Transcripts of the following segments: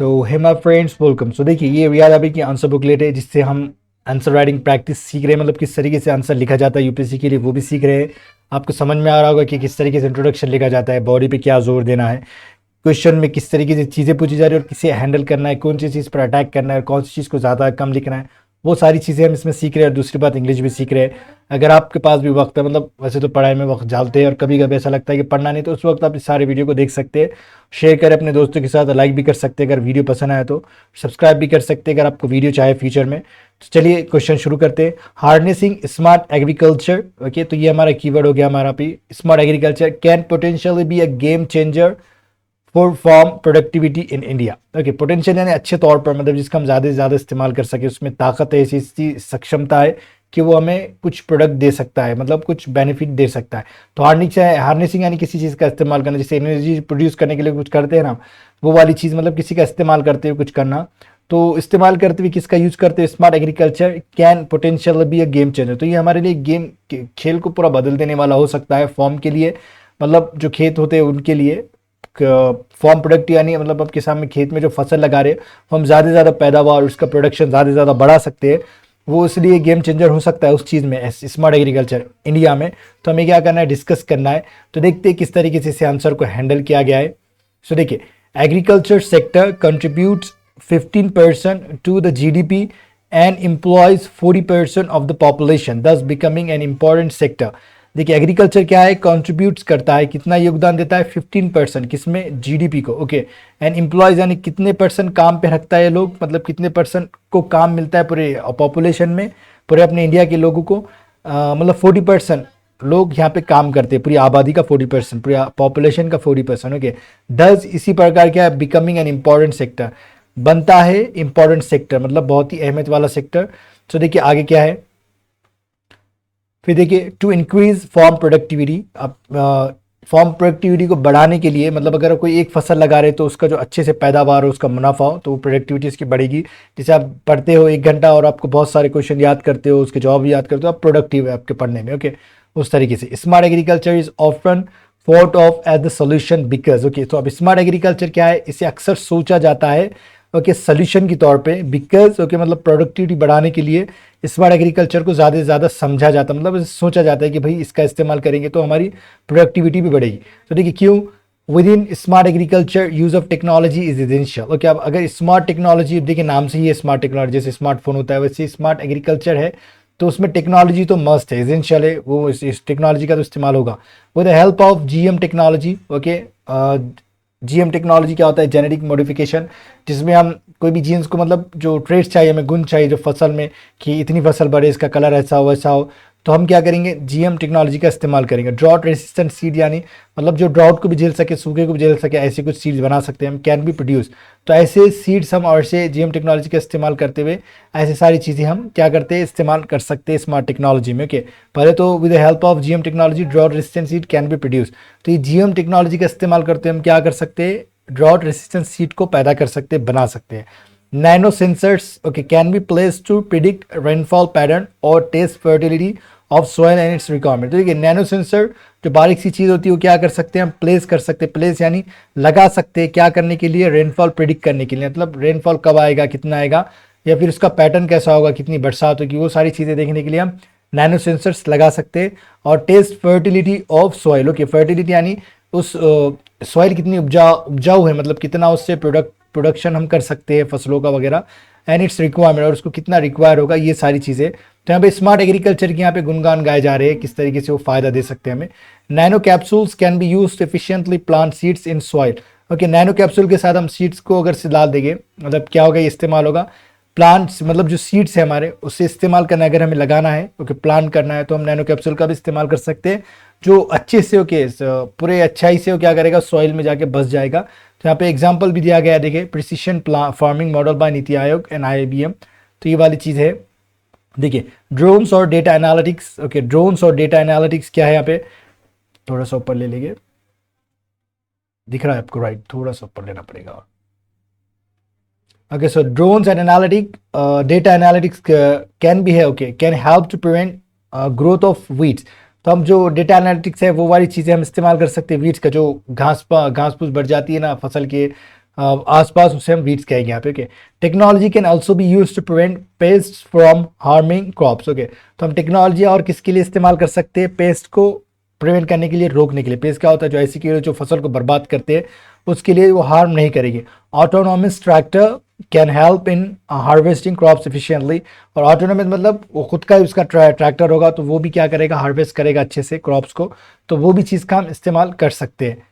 So hey my friends, welcome. So देखिए, ये याद अभी की आंसर बुकलेट है जिससे हम आंसर राइटिंग प्रैक्टिस सीख रहे हैं, मतलब किस तरीके से आंसर लिखा जाता है यूपीएससी के लिए, वो भी सीख रहे हैं। आपको समझ में आ रहा होगा कि किस तरीके से इंट्रोडक्शन लिखा जाता है, बॉडी पे क्या जोर देना है, क्वेश्चन में किस तरीके से चीज़ें पूछी जा रही है और किसे हैंडल करना है, कौन सी चीज़ पर अटैक करना है और कौन सी चीज़ को ज़्यादा कम लिखना है, वो सारी चीज़ें हम इसमें सीख रहे हैं। और दूसरी बात, इंग्लिश भी सीख रहे हैं। अगर आपके पास भी वक्त है, मतलब वैसे तो पढ़ाई में वक्त डालते हैं और कभी कभी ऐसा लगता है कि पढ़ना नहीं, तो उस वक्त आप इस सारे वीडियो को देख सकते हैं, शेयर करें अपने दोस्तों के साथ, लाइक भी कर सकते हैं अगर वीडियो पसंद आए तो, सब्सक्राइब भी कर सकते हैं अगर आपको वीडियो चाहे फ्यूचर में। तो चलिए क्वेश्चन शुरू करते हैं। हार्नेसिंग स्मार्ट एग्रीकल्चर, ओके, तो ये हमारा कीवर्ड हो गया हमारा भी। Smart agriculture can potentially be a game changer for farm productivity in India. Okay, potential यानी अच्छे तौर पर, मतलब जिसका हम ज़्यादा से ज़्यादा इस्तेमाल कर सके, उसमें ताकत है, ऐसी सक्षमता है कि वो हमें कुछ प्रोडक्ट दे सकता है, मतलब कुछ बेनिफिट दे सकता है। तो हार्नेसिंग यानी किसी चीज़ का इस्तेमाल करना, जैसे एनर्जी प्रोड्यूस करने के लिए कुछ करते हैं ना, वो वाली चीज़, मतलब किसी का इस्तेमाल करते हुए कुछ करना। तो इस्तेमाल करते हुए किसका यूज करते हुए smart agriculture can potential B a game changer. तो ये हमारे लिए गेम, खेल को पूरा बदल देने वाला हो सकता है फॉर्म के लिए, मतलब जो खेत होते हैं उनके लिए। फॉर्म प्रोडक्ट यानी मतलब आप किसान में खेत में जो फसल लगा रहे हैं, हम ज़्यादा से ज़्यादा पैदावार, उसका प्रोडक्शन ज़्यादा से ज़्यादा बढ़ा सकते हैं, वो इसलिए गेम चेंजर हो सकता है उस चीज़ में, स्मार्ट एग्रीकल्चर इंडिया में। तो हमें क्या करना है, डिस्कस करना है। तो देखते हैं किस तरीके से इस आंसर को हैंडल किया गया है। सो देखिए, agriculture sector contributes 15% to the GDP and employs 40% of the population, thus becoming an important sector. देखिए, एग्रीकल्चर क्या है, कंट्रीब्यूट्स करता है, कितना योगदान देता है, 15%, किसमें, जीडीपी को। ओके, एंड एम्प्लॉयज यानी कितने परसेंट काम पे रखता है लोग, मतलब कितने परसेंट को काम मिलता है पूरे पॉपुलेशन में, पूरे अपने इंडिया के लोगों को। मतलब 40% लोग यहाँ पे काम करते हैं, पूरी आबादी का 40%, पूरी पॉपुलेशन का 40%। ओके, दस इसी प्रकार क्या है, बिकमिंग एन इम्पॉर्टेंट सेक्टर, बनता है इम्पॉर्टेंट सेक्टर, मतलब बहुत ही अहमियत वाला सेक्टर। तो देखिए आगे क्या है, फिर देखिए, टू इंक्रीज फार्म प्रोडक्टिविटी। अब फार्म प्रोडक्टिविटी को बढ़ाने के लिए, मतलब अगर कोई एक फसल लगा रहे तो उसका जो अच्छे से पैदावार हो, उसका मुनाफा हो, तो प्रोडक्टिविटी इसकी बढ़ेगी। जैसे आप पढ़ते हो 1 घंटा और आपको बहुत सारे क्वेश्चन याद करते हो, उसके जवाब भी याद करते हो, आप प्रोडक्टिव है आपके पढ़ने में। ओके, उस तरीके से smart agriculture is often thought of as the solution because. Okay, तो अब स्मार्ट एग्रीकल्चर क्या है, इसे अक्सर सोचा जाता है ओके सॉल्यूशन के तौर पे, बिकॉज ओके मतलब प्रोडक्टिविटी बढ़ाने के लिए स्मार्ट एग्रीकल्चर को ज़्यादा से ज़्यादा समझा जाता है, मतलब सोचा जाता है कि भाई इसका इस्तेमाल करेंगे तो हमारी प्रोडक्टिविटी भी बढ़ेगी। तो देखिए क्यों, with in smart agriculture use of technology is essential. Okay, अब अगर स्मार्ट टेक्नोलॉजी, देखिए नाम से ही है स्मार्ट टेक्नोलॉजी, जैसे स्मार्टफोन होता है वैसे स्मार्ट एग्रीकल्चर है, तो उसमें टेक्नोलॉजी तो मस्ट है, एसेंशियल है, वो इस टेक्नोलॉजी का तो इस्तेमाल होगा। With the help of GM technology. Okay, GM technology क्या होता है, जेनेटिक मॉडिफिकेशन, जिसमें हम कोई भी जीन्स को, मतलब जो ट्रेड्स चाहिए हमें, गुण चाहिए जो फसल में, कि इतनी फसल बढ़े, इसका कलर ऐसा हो वैसा हो, तो हम क्या करेंगे, जीएम टेक्नोलॉजी का इस्तेमाल करेंगे। ड्रॉट रेसिस्टेंट सीड यानी मतलब जो ड्रॉट को भी झेल सके, सूखे को भी झेल सके, ऐसे कुछ सीड्स बना सकते हैं हम, कैन बी प्रोड्यूस। तो ऐसे सीड्स हम, और से जीएम टेक्नोलॉजी का इस्तेमाल करते हुए ऐसे सारी चीज़ें हम क्या करते हैं, इस्तेमाल कर सकते हैं स्मार्ट टेक्नोलॉजी में। ओके, पहले तो with the help of GM technology drought resistant seed can be produce. तो ये जीएम टेक्नोलॉजी का इस्तेमाल करते हुए हम क्या कर सकते हैं, ड्रॉट रेसिस्टेंट सीड को पैदा कर सकते हैं, बना सकते हैं। Nano sensors okay can be place to predict rainfall pattern और test fertility of soil and its requirement. तो देखिए, नैनो सेंसर जो बारीक सी चीज़ होती है वो क्या कर सकते हैं, हम प्लेस कर सकते हैं, प्लेस यानी लगा सकते हैं, क्या करने के लिए, रेनफॉल प्रिडिक्ट करने के लिए, मतलब रेनफॉल कब आएगा, कितना आएगा, या फिर उसका पैटर्न कैसा होगा, कितनी बरसात होगी, वो सारी चीज़ें देखने के लिए हम नैनो सेंसर्स लगा सकते हैं। और test fertility of soil. Okay, fertility यानी उस सॉइल कितनी उपजाऊ है, मतलब कितना उससे प्रोडक्शन हम कर सकते हैं फसलों का वगैरह, एंड इट्स रिक्वायरमेंट, और उसको कितना रिक्वायर होगा, ये सारी चीज़ें। तो यहाँ पे स्मार्ट एग्रीकल्चर के यहाँ पे गुणगान गाए जा रहे हैं, किस तरीके से वो फायदा दे सकते हैं हमें। Nano capsules can be used efficiently plant seeds in soil. Okay, nano capsule के साथ हम सीड्स को अगर से डाल देंगे, मतलब क्या होगा, ये इस्तेमाल होगा प्लांट्स, मतलब जो सीड्स है हमारे, उससे इस्तेमाल करना है, अगर हमें लगाना है ओके प्लांट करना है, तो हम नैनो कैप्सूल का भी इस्तेमाल कर सकते हैं, जो अच्छे से ओके पूरे अच्छाई से वो क्या करेगा, सॉइल में जाके बस जाएगा। तो यहाँ पे एग्जांपल भी दिया गया है, देखिए precision farming model by NITI Aayog and आईआईबीएम। तो ये वाली चीज़ है। देखिए, ड्रोन्स और डेटा एनालिटिक्स। ओके, ड्रोन्स और डेटा एनालिटिक्स क्या है, यहाँ पे थोड़ा सा ऊपर ले लेंगे, दिख रहा है आपको, राइट, थोड़ा सा ऊपर लेना पड़ेगा। और okay, so drones and data analytics can be है, okay, can help to prevent growth of weeds। तो हम जो डेटा एनालिटिक्स है वो वाली चीज़ें हम इस्तेमाल कर सकते हैं, वीड्स का, जो घास फूस बढ़ जाती है ना फसल के, आसपास उसे हम वीड्स कहेंगे यहाँ पे। Okay, technology can also be use to prevent pest from harming crops. Okay, तो हम टेक्नोलॉजी और किसके लिए इस्तेमाल कर सकते हैं? पेस्ट को प्रिवेंट करने के लिए, रोकने के लिए। पेस्ट क्या होता है? जो ऐसी कीड़े जो फसल को बर्बाद करते हैं, उसके लिए वो हार्म नहीं करेगी। Autonomous tractor can help in harvesting crops efficiently. और ऑटोनोमस मतलब वो खुद का ही उसका ट्रैक्टर होगा, तो वो भी क्या करेगा? हार्वेस्ट करेगा अच्छे से क्रॉप्स को। तो वो भी चीज़ का हम इस्तेमाल कर सकते हैं।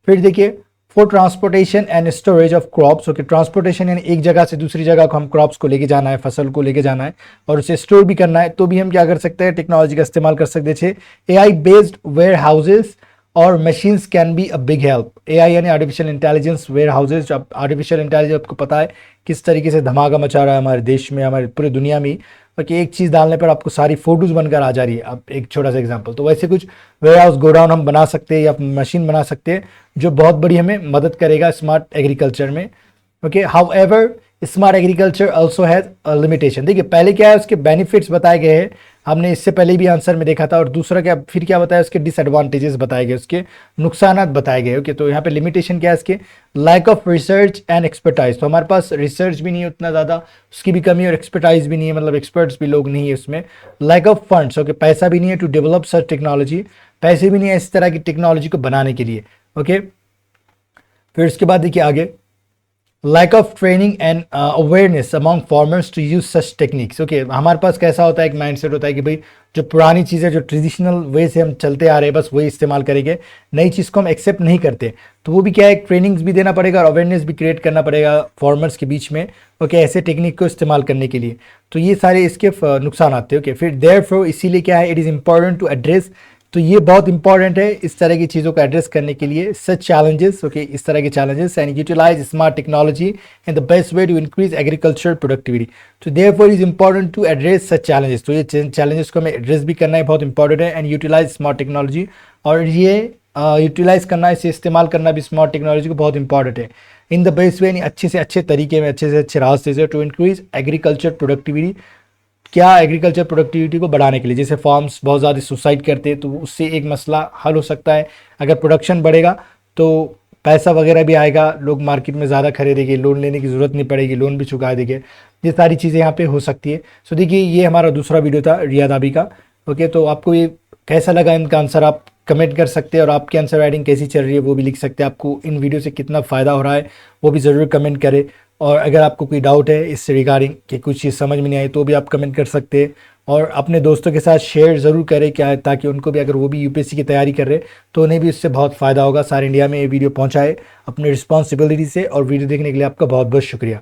फिर देखिए, for transportation and storage of crops. Okay, transportation यानी एक जगह से दूसरी जगह को हम क्रॉप्स को लेके जाना है, फसल को लेके जाना है और उसे स्टोर भी करना है, तो भी हम क्या कर सकते हैं? टेक्नोलॉजी का इस्तेमाल कर सकते हैं। AI बेस्ड वेयर हाउसेज और machines can be a big help. AI यानी artificial intelligence warehouses. Artificial intelligence आपको पता है किस तरीके से धमाका मचा रहा है हमारे देश में, हमारे पूरी दुनिया में। कि एक चीज़ डालने पर आपको सारी फोटोज बनकर आ जा रही है। अब एक छोटा सा एग्जांपल, तो वैसे कुछ वेयर हाउस गोडाउन हम बना सकते हैं या मशीन बना सकते हैं जो बहुत बड़ी हमें मदद करेगा स्मार्ट एग्रीकल्चर में। Okay, however smart agriculture also has a limitation. देखिए, पहले क्या है, उसके बेनिफिट्स बताए गए हैं, हमने इससे पहले भी आंसर में देखा था। और दूसरा क्या, फिर क्या बताया? उसके डिसएडवांटेजेस बताए गए, उसके नुकसान बताए गए। ओके, तो यहाँ पे लिमिटेशन क्या है इसके? Lack of research and expertise. तो हमारे पास रिसर्च भी नहीं है उतना ज़्यादा, उसकी भी कमी, और एक्सपर्टाइज भी नहीं है, मतलब एक्सपर्ट्स भी लोग नहीं है उसमें। Lack of funds. ओके, पैसा भी नहीं है टू डेवलप सच टेक्नोलॉजी, पैसे भी नहीं है इस तरह की टेक्नोलॉजी को बनाने के लिए। ओके, फिर उसके बाद देखिए आगे, lack of training and awareness among farmers to use such techniques. Okay, हमारे पास कैसा होता है? एक माइंडसेट होता है कि भाई जो पुरानी चीज़ें, जो ट्रेडिशनल वे से हम चलते आ रहे हैं, बस वही इस्तेमाल करेंगे, नई चीज़ को हम एक्सेप्ट नहीं करते। तो वो भी क्या है? ट्रेनिंग्स भी देना पड़ेगा और अवेयरनेस भी क्रिएट करना पड़ेगा फार्मर्स के बीच में। ओके, ऐसे टेक्निक को इस्तेमाल करने के लिए। तो ये सारे इसके नुकसान आते हैं। ओके, फिर देयरफॉर, इसीलिए क्या है? It is important to address. तो ये बहुत इंपॉर्टेंट है इस तरह की चीज़ों को एड्रेस करने के लिए, सच चैलेंजेस। ओके, इस तरह के challenges, and utilise smart technology in the best way to increase agriculture productivity. तो therefore is important to address such challenges. तो ये चैलेंजेस को हमें एड्रेस भी करना है, बहुत इंपॉर्टेंट है। एंड यूटिलाइज स्मार्ट टेक्नोलॉजी, और ये यूटिलाइज करना, इसे इस्तेमाल करना भी स्मार्ट टेक्नोलॉजी को बहुत इंपॉर्टेंट है। इन द बेस्ट वे, यानी अच्छे से अच्छे तरीके में, अच्छे से अच्छे रास्ते से, टू इंक्रीज एग्रीकल्चर प्रोडक्टिविटी। क्या? एग्रीकल्चर प्रोडक्टिविटी को बढ़ाने के लिए। जैसे फार्म्स बहुत ज़्यादा सुसाइड करते हैं, तो उससे एक मसला हल हो सकता है। अगर प्रोडक्शन बढ़ेगा तो पैसा वगैरह भी आएगा, लोग मार्केट में ज़्यादा खरीदेंगे, लोन लेने की ज़रूरत नहीं पड़ेगी, लोन भी चुका देंगे। ये सारी चीज़ें यहाँ पे हो सकती है। सो देखिए, ये हमारा दूसरा वीडियो था रियाद अभी का। ओके, तो आपको ये कैसा लगा? इनका आंसर आप कमेंट कर सकते हैं, और आपकी आंसर राइटिंग कैसी चल रही है वो भी लिख सकते हैं। आपको इन वीडियो से कितना फ़ायदा हो रहा है वो भी ज़रूर कमेंट करें। और अगर आपको कोई डाउट है इससे रिगार्डिंग कि कुछ चीज़ समझ में नहीं आई, तो भी आप कमेंट कर सकते हैं। और अपने दोस्तों के साथ शेयर ज़रूर करें, क्या, ताकि उनको भी, अगर वो भी यूपीएससी की तैयारी कर रहे हैं, तो उन्हें भी इससे बहुत फ़ायदा होगा। सारे इंडिया में ये वीडियो पहुंचाए अपनी रिस्पॉन्सिबिलिटी से। और वीडियो देखने के लिए आपका बहुत बहुत शुक्रिया।